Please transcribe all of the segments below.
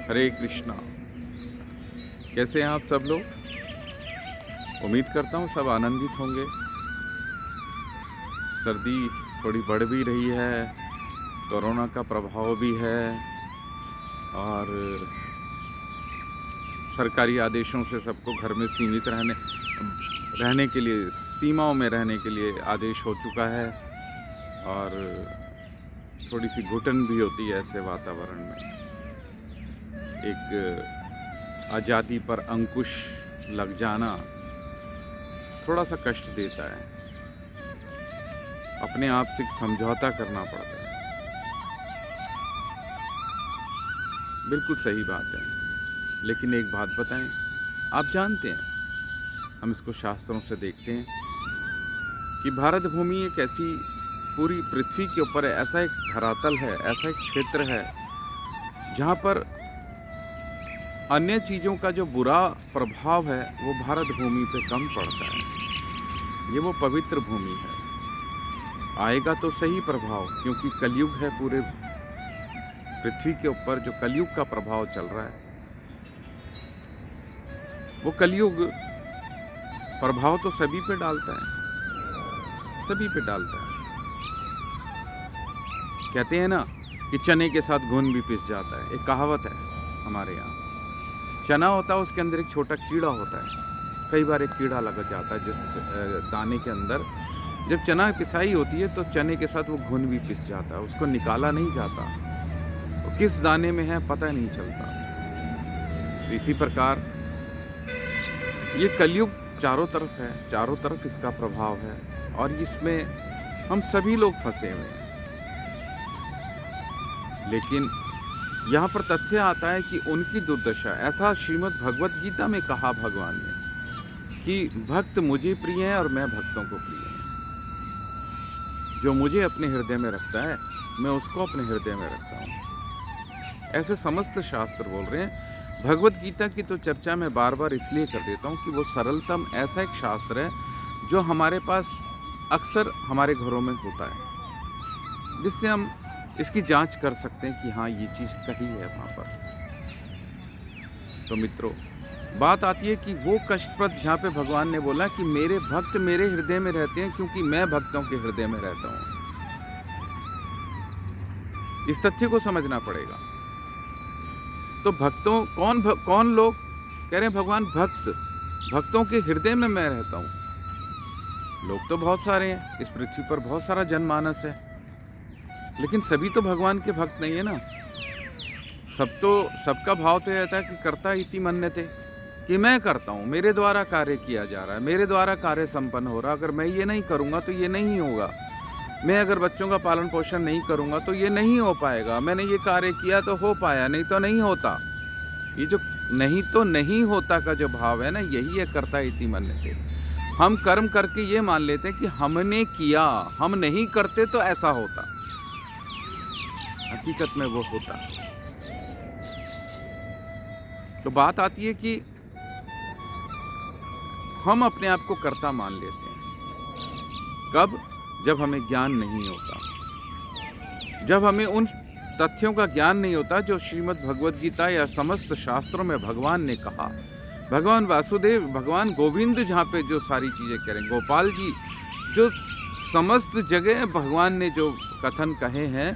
हरे कृष्णा। कैसे हैं आप सब लोग? उम्मीद करता हूँ सब आनंदित होंगे। सर्दी थोड़ी बढ़ भी रही है, कोरोना का प्रभाव भी है और सरकारी आदेशों से सबको घर में सीमित रहने के लिए, सीमाओं में रहने के लिए आदेश हो चुका है और थोड़ी सी घुटन भी होती है ऐसे वातावरण में। एक आज़ादी पर अंकुश लग जाना थोड़ा सा कष्ट देता है। अपने आप से समझौता करना पड़ता है। बिल्कुल सही बात है, लेकिन एक बात बताएं, आप जानते हैं, हम इसको शास्त्रों से देखते हैं कि भारत भूमि एक ऐसी पूरी पृथ्वी के ऊपर ऐसा एक धरातल है, ऐसा एक क्षेत्र है जहाँ पर अन्य चीज़ों का जो बुरा प्रभाव है वो भारत भूमि पे कम पड़ता है। ये वो पवित्र भूमि है। आएगा तो सही प्रभाव, क्योंकि कलयुग है पूरे पृथ्वी के ऊपर। जो कलयुग का प्रभाव चल रहा है वो कलयुग प्रभाव तो सभी पे डालता है, सभी पे डालता है। कहते हैं ना कि चने के साथ घुन भी पिस जाता है। एक कहावत है हमारे यहाँ। चना होता है, उसके अंदर एक छोटा कीड़ा होता है। कई बार एक कीड़ा लग जाता है जिस दाने के अंदर। जब चना पिसाई होती है तो चने के साथ वो घुन भी पिस जाता है, उसको निकाला नहीं जाता। वो किस दाने में है पता नहीं चलता। तो इसी प्रकार ये कलयुग चारों तरफ है, चारों तरफ इसका प्रभाव है और इसमें हम सभी लोग फंसे हुए हैं। लेकिन यहाँ पर तथ्य आता है कि उनकी दुर्दशा, ऐसा श्रीमद् भगवत गीता में कहा भगवान ने कि भक्त मुझे प्रिय है और मैं भक्तों को प्रिय हूँ। जो मुझे अपने हृदय में रखता है मैं उसको अपने हृदय में रखता हूँ। ऐसे समस्त शास्त्र बोल रहे हैं। भगवत गीता की तो चर्चा मैं बार बार इसलिए कर देता हूँ कि वो सरलतम ऐसा एक शास्त्र है जो हमारे पास अक्सर हमारे घरों में होता है, जिससे हम इसकी जांच कर सकते हैं कि हाँ ये चीज़ कही है वहाँ पर। तो मित्रों, बात आती है कि वो कष्टप्रद जहाँ पे भगवान ने बोला कि मेरे भक्त मेरे हृदय में रहते हैं क्योंकि मैं भक्तों के हृदय में रहता हूँ। इस तथ्य को समझना पड़ेगा। तो भक्तों कौन लोग कह रहे हैं भगवान भक्तों के हृदय में मैं रहता हूँ। लोग तो बहुत सारे हैं इस पृथ्वी पर, बहुत सारा जनमानस है, लेकिन सभी तो भगवान के भक्त नहीं है ना। सबका भाव तो रहता है कि कर्ता इति मन्यते, कि मैं करता हूँ, मेरे द्वारा कार्य किया जा रहा है, मेरे द्वारा कार्य संपन्न हो रहा है। अगर मैं ये नहीं करूँगा तो ये नहीं होगा। मैं अगर बच्चों का पालन पोषण नहीं करूँगा तो ये नहीं हो पाएगा। मैंने ये कार्य किया तो हो पाया, नहीं तो नहीं होता। ये जो नहीं तो नहीं होता का जो भाव है ना, यही है कर्ता इति मन्यते। हम कर्म करके ये मान लेते हैं कि हमने किया, हम नहीं करते तो ऐसा होता। हकीकत में वो होता। तो बात आती है कि हम अपने आप को कर्ता मान लेते हैं। कब? जब हमें ज्ञान नहीं होता, जब हमें उन तथ्यों का ज्ञान नहीं होता जो श्रीमद् भगवत गीता या समस्त शास्त्रों में भगवान ने कहा। भगवान वासुदेव, भगवान गोविंद जहाँ पे जो सारी चीज़ें कह रहे हैं, गोपाल जी जो समस्त जगह भगवान ने जो कथन कहे हैं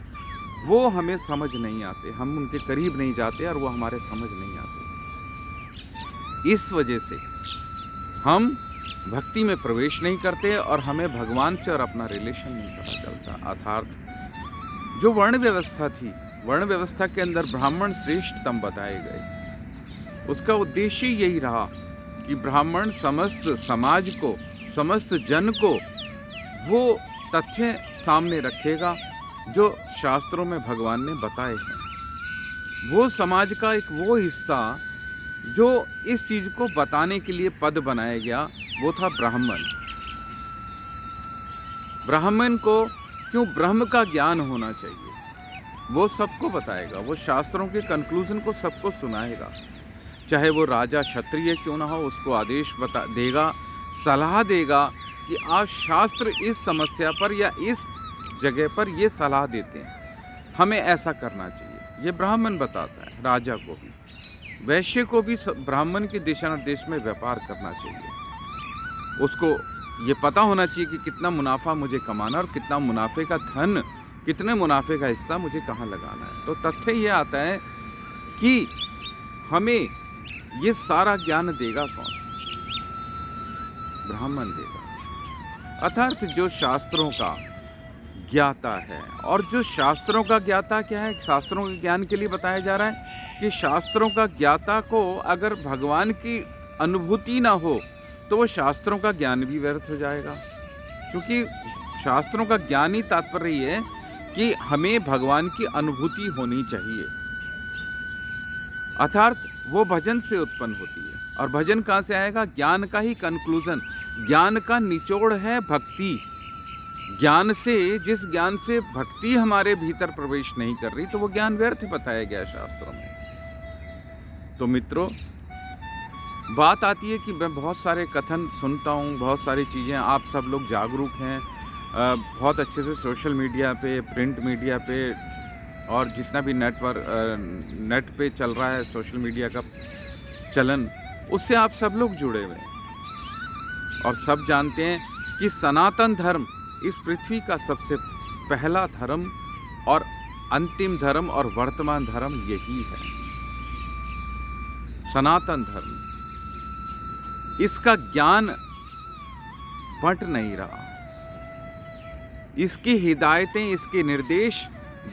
वो हमें समझ नहीं आते। हम उनके करीब नहीं जाते और वो हमारे समझ नहीं आते। इस वजह से हम भक्ति में प्रवेश नहीं करते और हमें भगवान से और अपना रिलेशन नहीं पता चलता। अर्थात जो वर्ण व्यवस्था थी, वर्ण व्यवस्था के अंदर ब्राह्मण श्रेष्ठतम बताए गए। उसका उद्देश्य यही रहा कि ब्राह्मण समस्त समाज को, समस्त जन को वो तथ्य सामने रखेगा जो शास्त्रों में भगवान ने बताए हैं। वो समाज का एक वो हिस्सा जो इस चीज को बताने के लिए पद बनाया गया, वो था ब्राह्मण। ब्राह्मण को क्यों ब्रह्म का ज्ञान होना चाहिए, वो सबको बताएगा। वो शास्त्रों के कंक्लूजन को सबको सुनाएगा। चाहे वो राजा क्षत्रिय क्यों ना हो, उसको आदेश देगा, सलाह देगा कि आप शास्त्र इस समस्या पर या इस जगह पर ये सलाह देते हैं, हमें ऐसा करना चाहिए। ये ब्राह्मण बताता है राजा को भी, वैश्य को भी ब्राह्मण के दिशा निर्देश में व्यापार करना चाहिए। उसको ये पता होना चाहिए कि कितना मुनाफा मुझे कमाना और कितना मुनाफे का धन, कितने मुनाफे का हिस्सा मुझे कहाँ लगाना है। तो तथ्य ये आता है कि हमें ये सारा ज्ञान देगा कौन? ब्राह्मण देगा, अर्थात जो शास्त्रों का ज्ञाता है। और जो शास्त्रों का ज्ञाता क्या है? शास्त्रों के ज्ञान के लिए बताया जा रहा है कि शास्त्रों का ज्ञाता को अगर भगवान की अनुभूति ना हो तो वो शास्त्रों का ज्ञान भी व्यर्थ हो जाएगा। क्योंकि शास्त्रों का ज्ञान ही तात्पर्य ये है कि हमें भगवान की अनुभूति होनी चाहिए, अर्थात वो भजन से उत्पन्न होती है। और भजन कहाँ से आएगा? ज्ञान का ही कंक्लूजन, ज्ञान का निचोड़ है भक्ति। ज्ञान से, जिस ज्ञान से भक्ति हमारे भीतर प्रवेश नहीं कर रही, तो वो ज्ञान व्यर्थ बताया गया शास्त्रों में। तो मित्रों, बात आती है कि मैं बहुत सारे कथन सुनता हूँ, बहुत सारी चीज़ें, आप सब लोग जागरूक हैं बहुत अच्छे से सोशल मीडिया पे, प्रिंट मीडिया पे, और जितना भी नेट पे चल रहा है सोशल मीडिया का चलन, उससे आप सब लोग जुड़े हुए हैं। और सब जानते हैं कि सनातन धर्म इस पृथ्वी का सबसे पहला धर्म और अंतिम धर्म और वर्तमान धर्म यही है, सनातन धर्म। इसका ज्ञान बंट नहीं रहा, इसकी हिदायतें, इसके निर्देश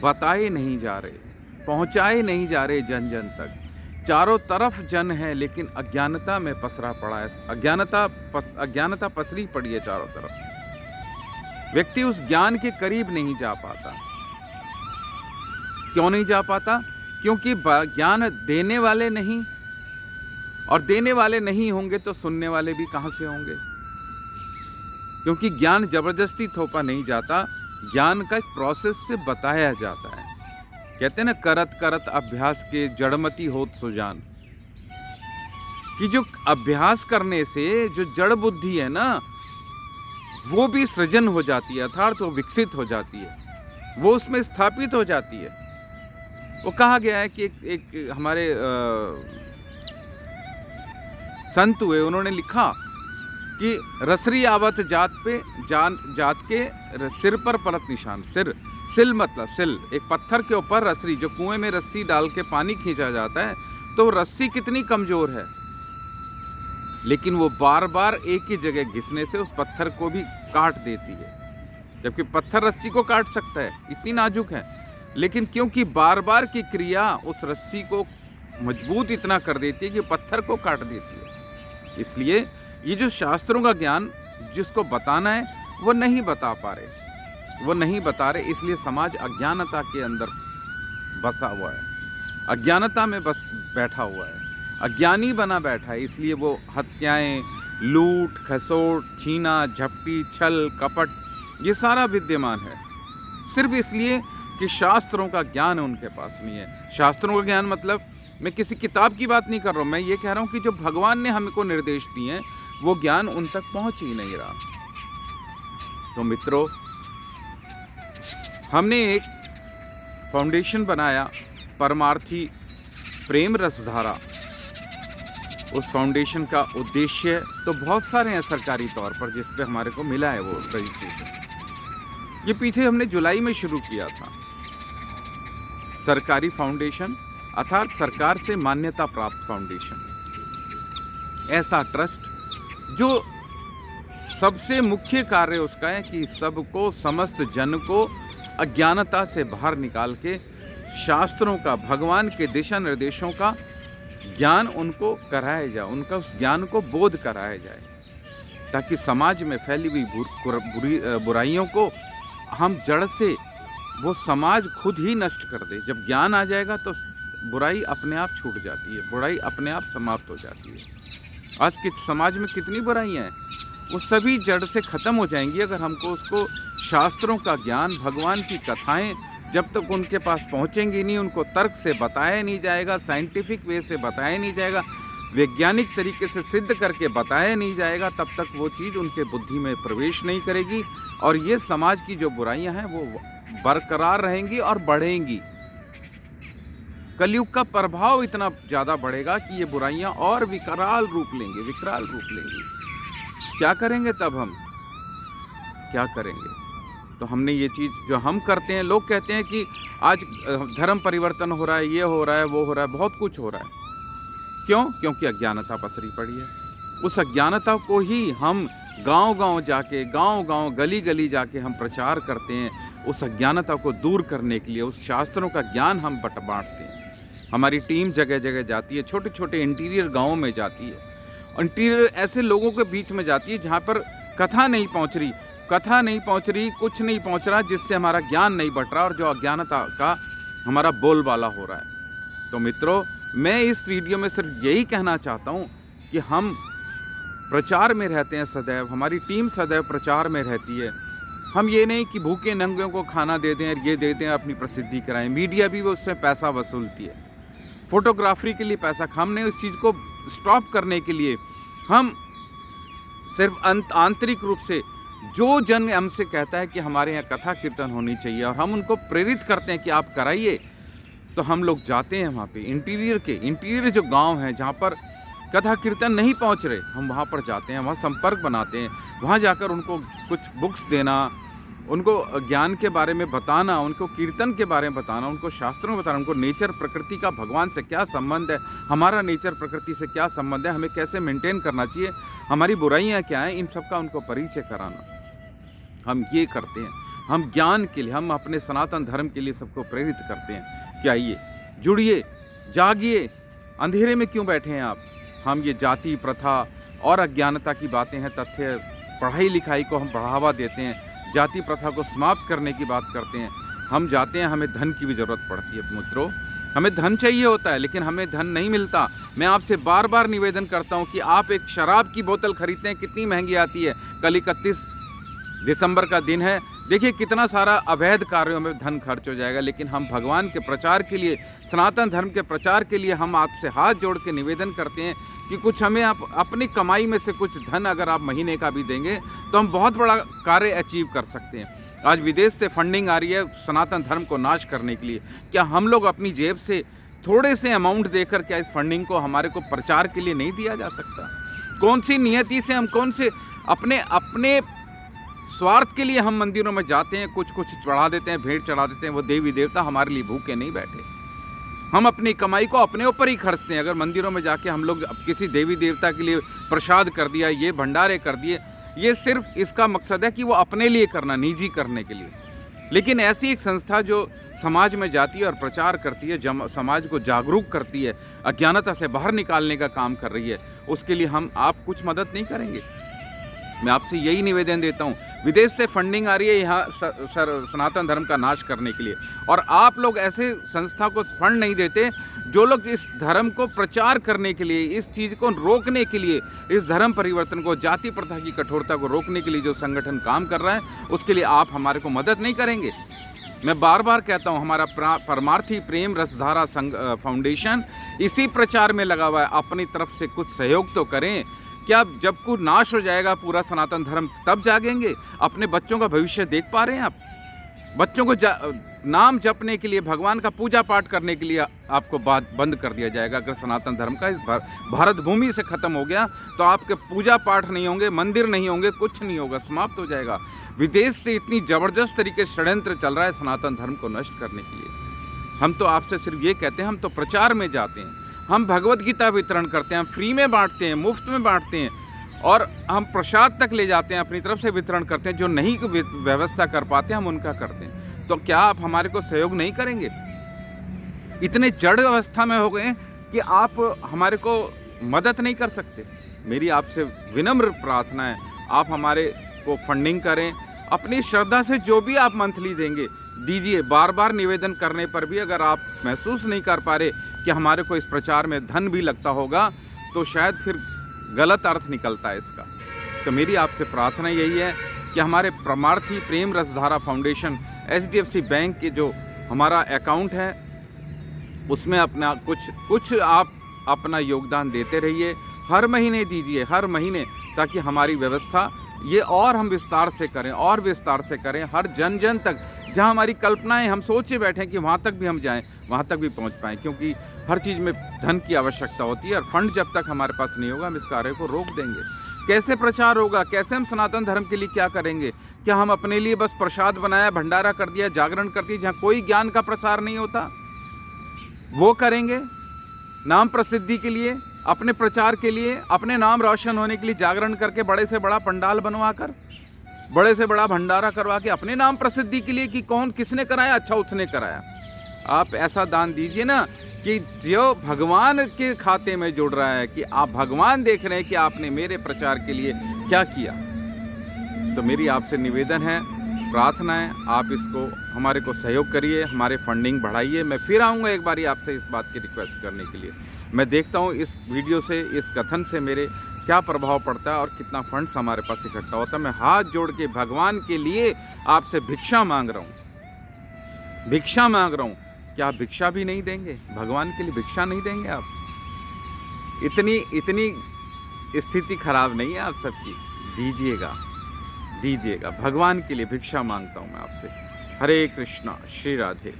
बताए नहीं जा रहे, पहुंचाए नहीं जा रहे जन जन तक। चारों तरफ जन है लेकिन अज्ञानता में पसरा पड़ा है, अज्ञानता पसरी पड़ी है चारों तरफ। व्यक्ति उस ज्ञान के करीब नहीं जा पाता। क्यों नहीं जा पाता? क्योंकि ज्ञान देने वाले नहीं, और देने वाले नहीं होंगे तो सुनने वाले भी कहां से होंगे? क्योंकि ज्ञान जबरदस्ती थोपा नहीं जाता, ज्ञान का एक प्रोसेस से बताया जाता है। कहते हैं ना, करत करत अभ्यास के जड़मती होत सुजान, कि जो अभ्यास करने से जो जड़ बुद्धि है ना, वो भी सृजन हो जाती है, अर्थात वो विकसित हो जाती है, वो उसमें स्थापित हो जाती है। वो कहा गया है कि एक हमारे संत हुए, उन्होंने लिखा कि रसरी आवत जात के सिर पर परत निशान। सिल मतलब सिल, एक पत्थर के ऊपर रसरी, जो कुएं में रस्सी डाल के पानी खींचा जाता है, तो रस्सी कितनी कमजोर है, लेकिन वो बार बार एक ही जगह घिसने से उस पत्थर को भी काट देती है। जबकि पत्थर रस्सी को काट सकता है, इतनी नाजुक है, लेकिन क्योंकि बार बार की क्रिया उस रस्सी को मजबूत इतना कर देती है कि पत्थर को काट देती है। इसलिए ये जो शास्त्रों का ज्ञान जिसको बताना है वो नहीं बता पा रहे, वो नहीं बता रहे, इसलिए समाज अज्ञानता के अंदर बसा हुआ है, अज्ञानता में बस बैठा हुआ है, अज्ञानी बना बैठा है। इसलिए वो हत्याएं, लूट खसोट, छीना झपटी, छल कपट, ये सारा विद्यमान है, सिर्फ इसलिए कि शास्त्रों का ज्ञान उनके पास नहीं है। शास्त्रों का ज्ञान मतलब, मैं किसी किताब की बात नहीं कर रहा हूँ, मैं ये कह रहा हूँ कि जो भगवान ने हमको निर्देश दिए हैं वो ज्ञान उन तक पहुँच ही नहीं रहा। तो मित्रों, हमने एक फाउंडेशन बनाया, परमार्थी प्रेम रसधारा। उस फाउंडेशन का उद्देश्य तो बहुत सारे हैं सरकारी तौर पर, जिस पे हमारे को मिला है वो रजिस्ट्रेशन। ये पीछे हमने जुलाई में शुरू किया था। सरकारी फाउंडेशन अर्थात सरकार से मान्यता प्राप्त फाउंडेशन, ऐसा ट्रस्ट जो सबसे मुख्य कार्य उसका है कि सबको, समस्त जन को अज्ञानता से बाहर निकाल के शास्त्रों का, भगवान के दिशा निर्देशों का ज्ञान उनको कराया जाए, उनका उस ज्ञान को बोध कराया जाए, ताकि समाज में फैली हुई बुराइयों को हम जड़ से, वो समाज खुद ही नष्ट कर दे। जब ज्ञान आ जाएगा तो बुराई अपने आप छूट जाती है, बुराई अपने आप समाप्त हो जाती है। आज के समाज में कितनी बुराइयां हैं, वो सभी जड़ से ख़त्म हो जाएंगी अगर हमको उसको, शास्त्रों का ज्ञान, भगवान की कथाएं जब तक उनके पास पहुंचेंगी नहीं, उनको तर्क से बताया नहीं जाएगा, साइंटिफिक वे से बताया नहीं जाएगा, वैज्ञानिक तरीके से सिद्ध करके बताया नहीं जाएगा, तब तक वो चीज़ उनके बुद्धि में प्रवेश नहीं करेगी और ये समाज की जो बुराइयां हैं वो बरकरार रहेंगी और बढ़ेंगी। कलयुग का प्रभाव इतना ज़्यादा बढ़ेगा कि ये बुराइयां और विकराल रूप लेंगी। क्या करेंगे तब हम, क्या करेंगे? तो हमने ये चीज़ जो हम करते हैं, लोग कहते हैं कि आज धर्म परिवर्तन हो रहा है, ये हो रहा है, वो हो रहा है, बहुत कुछ हो रहा है। क्यों? क्योंकि अज्ञानता पसरी पड़ी है। उस अज्ञानता को ही हम गांव-गांव जाके, गांव-गांव, गली-गली जाके हम प्रचार करते हैं। उस अज्ञानता को दूर करने के लिए उस शास्त्रों का ज्ञान हम बांटते हैं। हमारी टीम जगह जगह जाती है, छोटे छोटे इंटीरियर गाँवों में जाती है, इंटीरियर ऐसे लोगों के बीच में जाती है जहाँ पर कथा नहीं पहुँच रही, कुछ नहीं पहुँच रहा, जिससे हमारा ज्ञान नहीं बट रहा और जो अज्ञानता का हमारा बोलबाला हो रहा है। तो मित्रों, मैं इस वीडियो में सिर्फ यही कहना चाहता हूँ कि हम प्रचार में रहते हैं सदैव, हमारी टीम सदैव प्रचार में रहती है। हम ये नहीं कि भूखे नंगों को खाना दे दें और ये दे दें, अपनी प्रसिद्धि कराएं। मीडिया भी वो उससे पैसा वसूलती है, फोटोग्राफी के लिए पैसा। हमने उस चीज़ को स्टॉप करने के लिए हम सिर्फ आंतरिक रूप से जो जन हमसे कहता है कि हमारे यहाँ कथा कीर्तन होनी चाहिए और हम उनको प्रेरित करते हैं कि आप कराइए, तो हम लोग जाते हैं वहाँ पे इंटीरियर जो गांव हैं जहाँ पर कथा कीर्तन नहीं पहुँच रहे, हम वहाँ पर जाते हैं, वहाँ संपर्क बनाते हैं, वहाँ जाकर उनको कुछ बुक्स देना, उनको ज्ञान के बारे में बताना, उनको कीर्तन के बारे में बताना, उनको शास्त्रों में बताना, उनको नेचर प्रकृति का भगवान से क्या संबंध है, हमारा नेचर प्रकृति से क्या संबंध है, हमें कैसे मेंटेन करना चाहिए, हमारी बुराइयां क्या हैं, इन सब का उनको परिचय कराना। हम ये करते हैं, हम ज्ञान के लिए, हम अपने सनातन धर्म के लिए सबको प्रेरित करते हैं कि आइए, जुड़िए, जागिए, अंधेरे में क्यों बैठे हैं आप। हम ये जाति प्रथा और अज्ञानता की बातें हैं, तथ्य, पढ़ाई लिखाई को हम बढ़ावा देते हैं, जाति प्रथा को समाप्त करने की बात करते हैं। हम जाते हैं, हमें धन की भी ज़रूरत पड़ती है मित्रों, हमें धन चाहिए होता है, लेकिन हमें धन नहीं मिलता। मैं आपसे बार बार निवेदन करता हूं कि आप एक शराब की बोतल खरीदते हैं, कितनी महंगी आती है। कल 31 दिसंबर का दिन है, देखिए कितना सारा अवैध कार्यों में धन खर्च हो जाएगा। लेकिन हम भगवान के प्रचार के लिए, सनातन धर्म के प्रचार के लिए हम आपसे हाथ जोड़ के निवेदन करते हैं कि कुछ हमें आप अपनी कमाई में से कुछ धन अगर आप महीने का भी देंगे तो हम बहुत बड़ा कार्य अचीव कर सकते हैं। आज विदेश से फंडिंग आ रही है सनातन धर्म को नाश करने के लिए। क्या हम लोग अपनी जेब से थोड़े से अमाउंट देकर क्या इस फंडिंग को हमारे को प्रचार के लिए नहीं दिया जा सकता? कौन सी नियति से हम, कौन से अपने स्वार्थ के लिए हम मंदिरों में जाते हैं, कुछ चढ़ा देते हैं, भेंट चढ़ा देते हैं। वो देवी देवता हमारे लिए भूखे नहीं बैठे। हम अपनी कमाई को अपने ऊपर ही खर्चते हैं। अगर मंदिरों में जाके हम लोग किसी देवी देवता के लिए प्रसाद कर दिया, ये भंडारे कर दिए, ये सिर्फ इसका मकसद है कि वो अपने लिए करना, निजी करने के लिए। लेकिन ऐसी एक संस्था जो समाज में जाती है और प्रचार करती है, समाज को जागरूक करती है, अज्ञानता से बाहर निकालने का काम कर रही है, उसके लिए आप कुछ मदद नहीं करेंगे? मैं आपसे यही निवेदन देता हूँ। विदेश से फंडिंग आ रही है यहाँ सनातन धर्म का नाश करने के लिए, और आप लोग ऐसे संस्था को फंड नहीं देते जो लोग इस धर्म को प्रचार करने के लिए, इस चीज़ को रोकने के लिए, इस धर्म परिवर्तन को, जाति प्रथा की कठोरता को रोकने के लिए जो संगठन काम कर रहा है, उसके लिए आप हमारे को मदद नहीं करेंगे। मैं बार बार कहता हूँ, हमारा परमार्थी प्रेम रसधारा फाउंडेशन इसी प्रचार में लगा हुआ है। अपनी तरफ से कुछ सहयोग तो करें। क्या जब को नाश हो जाएगा पूरा सनातन धर्म तब जागेंगे? अपने बच्चों का भविष्य देख पा रहे हैं आप? बच्चों को नाम जपने के लिए, भगवान का पूजा पाठ करने के लिए आपको बंद कर दिया जाएगा। अगर सनातन धर्म का इस भारत भूमि से ख़त्म हो गया तो आपके पूजा पाठ नहीं होंगे, मंदिर नहीं होंगे, कुछ नहीं होगा, समाप्त हो जाएगा। विदेश से इतनी ज़बरदस्त तरीके से षड्यंत्र चल रहा है सनातन धर्म को नष्ट करने के लिए। हम तो आपसे सिर्फ ये कहते हैं, हम तो प्रचार में जाते हैं, हम भगवत गीता वितरण करते हैं, हम फ्री में बांटते हैं, मुफ्त में बांटते हैं, और हम प्रसाद तक ले जाते हैं, अपनी तरफ से वितरण करते हैं। जो नहीं व्यवस्था कर पाते हम उनका करते हैं। तो क्या आप हमारे को सहयोग नहीं करेंगे? इतने जड़ अवस्था में हो गए कि आप हमारे को मदद नहीं कर सकते। मेरी आपसे विनम्र प्रार्थना है, आप हमारे को फंडिंग करें, अपनी श्रद्धा से जो भी आप मंथली देंगे दीजिए। बार बार निवेदन करने पर भी अगर आप महसूस नहीं कर पा रहे कि हमारे को इस प्रचार में धन भी लगता होगा, तो शायद फिर गलत अर्थ निकलता है इसका। तो मेरी आपसे प्रार्थना यही है कि हमारे परमार्थी प्रेम रसधारा फाउंडेशन HDFC बैंक के जो हमारा अकाउंट है, उसमें अपना कुछ आप अपना योगदान देते रहिए। हर महीने दीजिए, हर महीने, ताकि हमारी व्यवस्था ये और हम विस्तार से करें, हर जन जन तक। जहाँ हमारी कल्पनाएं हम सोचे बैठे कि वहाँ तक भी हम जाएं, वहाँ तक भी पहुँच पाएँ, क्योंकि हर चीज़ में धन की आवश्यकता होती है और फंड जब तक हमारे पास नहीं होगा हम इस कार्य को रोक देंगे। कैसे प्रचार होगा, कैसे हम सनातन धर्म के लिए क्या करेंगे? क्या हम अपने लिए बस प्रसाद बनाया, भंडारा कर दिया, जागरण कर दिया, जहाँ कोई ज्ञान का प्रसार नहीं होता वो करेंगे? नाम प्रसिद्धि के लिए, अपने प्रचार के लिए, अपने नाम रोशन होने के लिए जागरण करके बड़े से बड़ा पंडाल बनवाकर, बड़े से बड़ा भंडारा करवा के अपने नाम प्रसिद्धि के लिए कि कौन किसने कराया, अच्छा उसने कराया। आप ऐसा दान दीजिए ना कि जो भगवान के खाते में जुड़ रहा है, कि आप भगवान देख रहे हैं कि आपने मेरे प्रचार के लिए क्या किया। तो मेरी आपसे निवेदन है, प्रार्थना है, आप इसको हमारे को सहयोग करिए, हमारे फंडिंग बढ़ाइए। मैं फिर आऊँगा एक बारी आपसे इस बात की रिक्वेस्ट करने के लिए। मैं देखता हूँ इस वीडियो से, इस कथन से मेरे क्या प्रभाव पड़ता है और कितना फंड्स हमारे पास इकट्ठा होता है। मैं हाथ जोड़ के भगवान के लिए आपसे भिक्षा मांग रहा हूँ, भिक्षा मांग रहा हूँ। क्या आप भिक्षा भी नहीं देंगे? भगवान के लिए भिक्षा नहीं देंगे आप? इतनी स्थिति खराब नहीं है आप सबकी। दीजिएगा, दीजिएगा। भगवान के लिए भिक्षा मांगता हूँ मैं आपसे। हरे कृष्णा, श्री राधे।